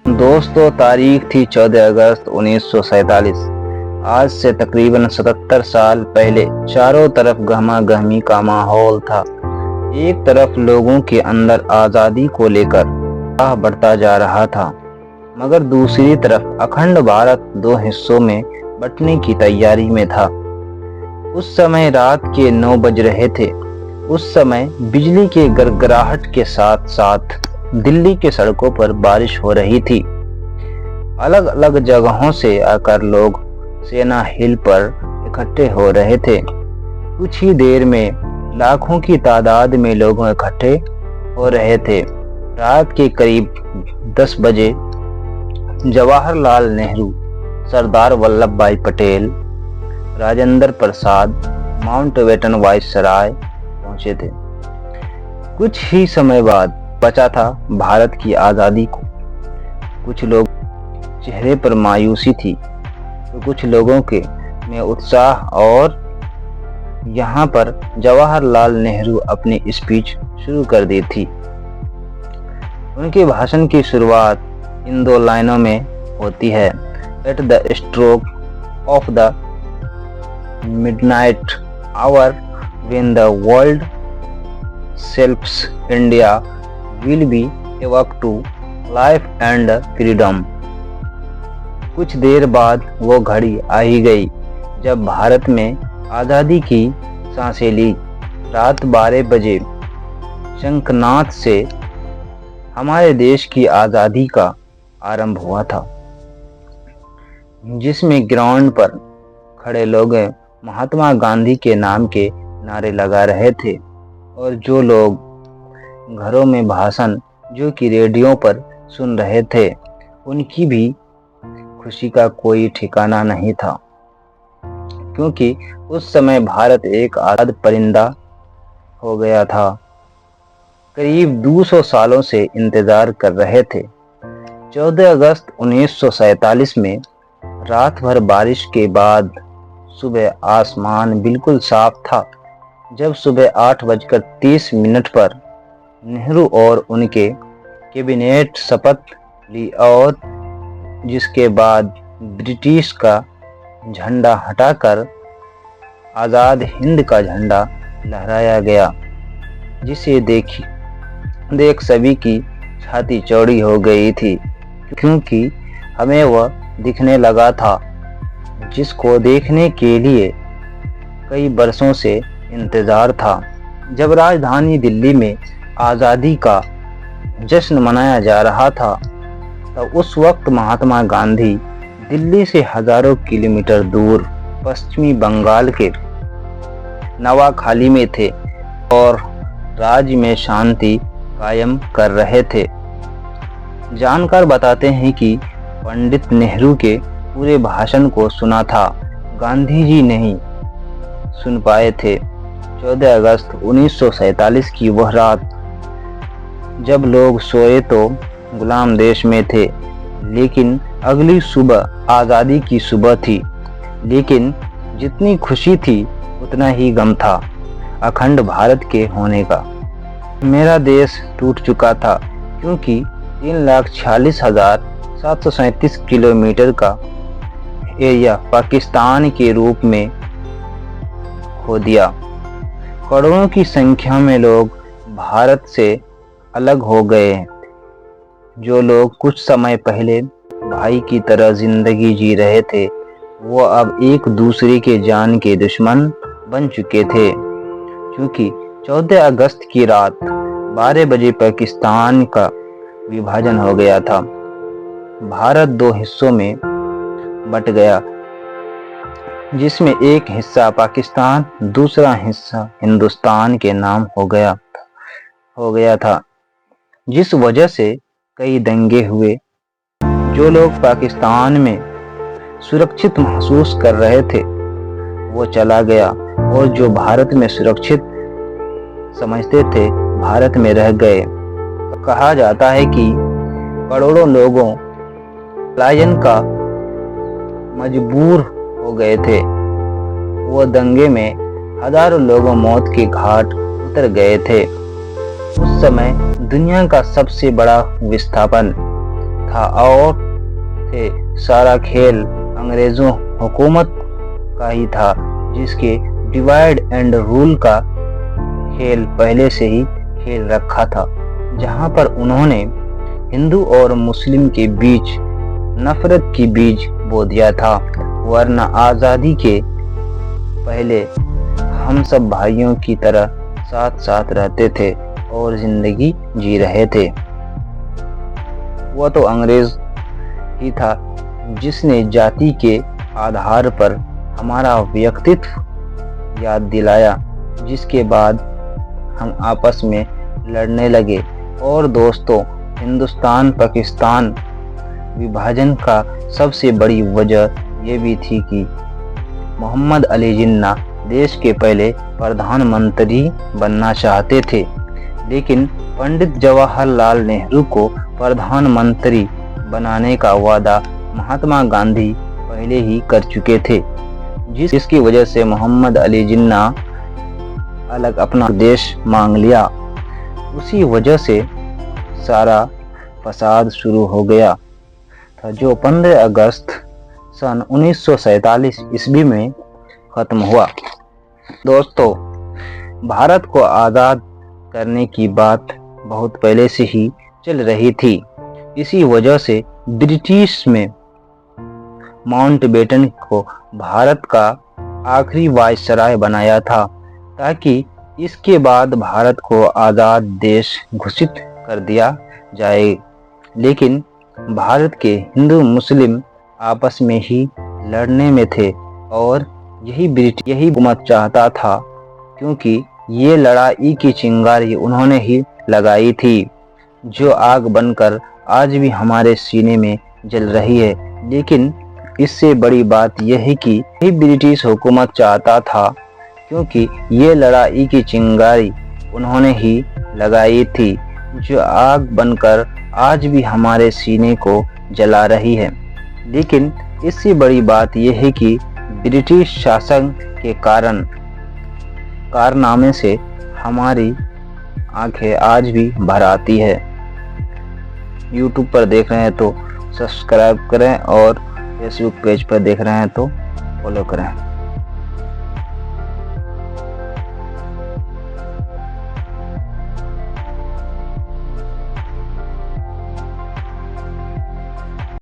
दोस्तों, तारीख थी 14 अगस्त 1947। आज से तकरीबन 77 साल पहले चारों तरफ गहमा गहमी का माहौल था। एक तरफ लोगों के अंदर आज़ादी को लेकर उत्साह बढ़ता जा रहा था, मगर दूसरी तरफ अखंड भारत दो हिस्सों में बंटने की तैयारी में था। उस समय रात के 9 बज रहे थे। उस समय बिजली के गड़गड़ाहट के साथ साथ दिल्ली के सड़कों पर बारिश हो रही थी। अलग अलग जगहों से आकर लोग सेना हिल पर इकट्ठे हो रहे थे। कुछ ही देर में लाखों की तादाद में लोग इकट्ठे हो रहे थे। रात के करीब 10 बजे जवाहरलाल नेहरू, सरदार वल्लभ भाई पटेल, राजेंद्र प्रसाद माउंटबेटन वायसराय पहुंचे थे। कुछ ही समय बाद बचा था भारत की आज़ादी को। कुछ लोग चेहरे पर मायूसी थी तो कुछ लोगों के में उत्साह। और यहाँ पर जवाहरलाल नेहरू अपनी स्पीच शुरू कर दी थी। उनके भाषण की शुरुआत इन दो लाइनों में होती है, at the stroke of the midnight hour when the world sleeps India will be awake to life and freedom. कुछ देर बाद वो घड़ी आ ही गई जब भारत में आज़ादी की सांसें ली। रात 12 बजे शंखनाद से हमारे देश की आज़ादी का आरंभ हुआ था, जिसमें ग्राउंड पर खड़े लोग महात्मा गांधी के नाम के नारे लगा रहे थे और जो लोग घरों में भाषण जो कि रेडियो पर सुन रहे थे, उनकी भी खुशी का कोई ठिकाना नहीं था, क्योंकि उस समय भारत एक आज़ाद परिंदा हो गया था। करीब 200 सालों से इंतजार कर रहे थे। 14 अगस्त 1947 में रात भर बारिश के बाद सुबह आसमान बिल्कुल साफ था। जब सुबह 8:30 पर नेहरू और उनके कैबिनेट शपथ ली और जिसके बाद ब्रिटिश का झंडा हटाकर आज़ाद हिंद का झंडा लहराया गया, जिसे देख सभी की छाती चौड़ी हो गई थी, क्योंकि हमें वह दिखने लगा था जिसको देखने के लिए कई बरसों से इंतजार था। जब राजधानी दिल्ली में आज़ादी का जश्न मनाया जा रहा था, तब उस वक्त महात्मा गांधी दिल्ली से हजारों किलोमीटर दूर पश्चिमी बंगाल के नवाखाली में थे और राज्य में शांति कायम कर रहे थे। जानकार बताते हैं कि पंडित नेहरू के पूरे भाषण को सुना था, गांधी जी नहीं सुन पाए थे। 14 अगस्त 1947 की वह रात जब लोग सोए तो गुलाम देश में थे, लेकिन अगली सुबह आज़ादी की सुबह थी। लेकिन जितनी खुशी थी उतना ही गम था अखंड भारत के होने का। मेरा देश टूट चुका था, क्योंकि 3,46,737 किलोमीटर का एरिया पाकिस्तान के रूप में खो दिया। करोड़ों की संख्या में लोग भारत से अलग हो गए। जो लोग कुछ समय पहले भाई की तरह जिंदगी जी रहे थे, वो अब एक दूसरे के जान के दुश्मन बन चुके थे, क्योंकि 14 अगस्त की रात 12 बजे पाकिस्तान का विभाजन हो गया था। भारत दो हिस्सों में बट गया, जिसमें एक हिस्सा पाकिस्तान, दूसरा हिस्सा हिंदुस्तान के नाम हो गया था, जिस वजह से कई दंगे हुए। जो लोग पाकिस्तान में सुरक्षित महसूस कर रहे थे वो चला गया, और जो भारत में सुरक्षित समझते थे भारत में रह गए। कहा जाता है कि करोड़ों लोगों पलायन का मजबूर हो गए थे। वो दंगे में हजारों लोगों मौत के घाट उतर गए थे। उस समय दुनिया का सबसे बड़ा विस्थापन था और थे। सारा खेल अंग्रेजों हुकूमत का ही था, जिसके डिवाइड एंड रूल का खेल पहले से ही खेल रखा था, जहां पर उन्होंने हिंदू और मुस्लिम के बीच नफरत की बीज बो दिया था। वरना आज़ादी के पहले हम सब भाइयों की तरह साथ साथ रहते थे और जिंदगी जी रहे थे। वह तो अंग्रेज ही था जिसने जाति के आधार पर हमारा व्यक्तित्व याद दिलाया, जिसके बाद हम आपस में लड़ने लगे। और दोस्तों, हिंदुस्तान पाकिस्तान विभाजन का सबसे बड़ी वजह ये भी थी कि मोहम्मद अली जिन्ना देश के पहले प्रधानमंत्री बनना चाहते थे, लेकिन पंडित जवाहरलाल नेहरू को प्रधानमंत्री बनाने का वादा महात्मा गांधी पहले ही कर चुके थे, जिसकी वजह से मोहम्मद अली जिन्ना अलग अपना देश मांग लिया। उसी वजह से सारा फसाद शुरू हो गया था, जो 15 अगस्त सन 1947 ईस्वी में खत्म हुआ। दोस्तों, भारत को आज़ाद करने की बात बहुत पहले से ही चल रही थी। इसी वजह से ब्रिटिश में माउंटबेटन को भारत का आखिरी वायसराय बनाया था, ताकि इसके बाद भारत को आज़ाद देश घोषित कर दिया जाए। लेकिन भारत के हिंदू मुस्लिम आपस में ही लड़ने में थे और यही हुकूमत चाहता था, क्योंकि ये लड़ाई की चिंगारी उन्होंने ही लगाई थी, जो आग बनकर आज भी हमारे सीने में जल रही है। लेकिन इससे बड़ी बात यह है कि यही ब्रिटिश हुकूमत चाहता था, क्योंकि ये लड़ाई की चिंगारी उन्होंने ही लगाई थी, जो आग बनकर आज भी हमारे सीने को जला रही है। लेकिन इससे बड़ी बात यह है कि ब्रिटिश शासन के कारनामे से हमारी आंखें आज भी भर आती है। YouTube पर देख रहे हैं तो सब्सक्राइब करें और फेसबुक पेज पर देख रहे हैं तो फॉलो करें।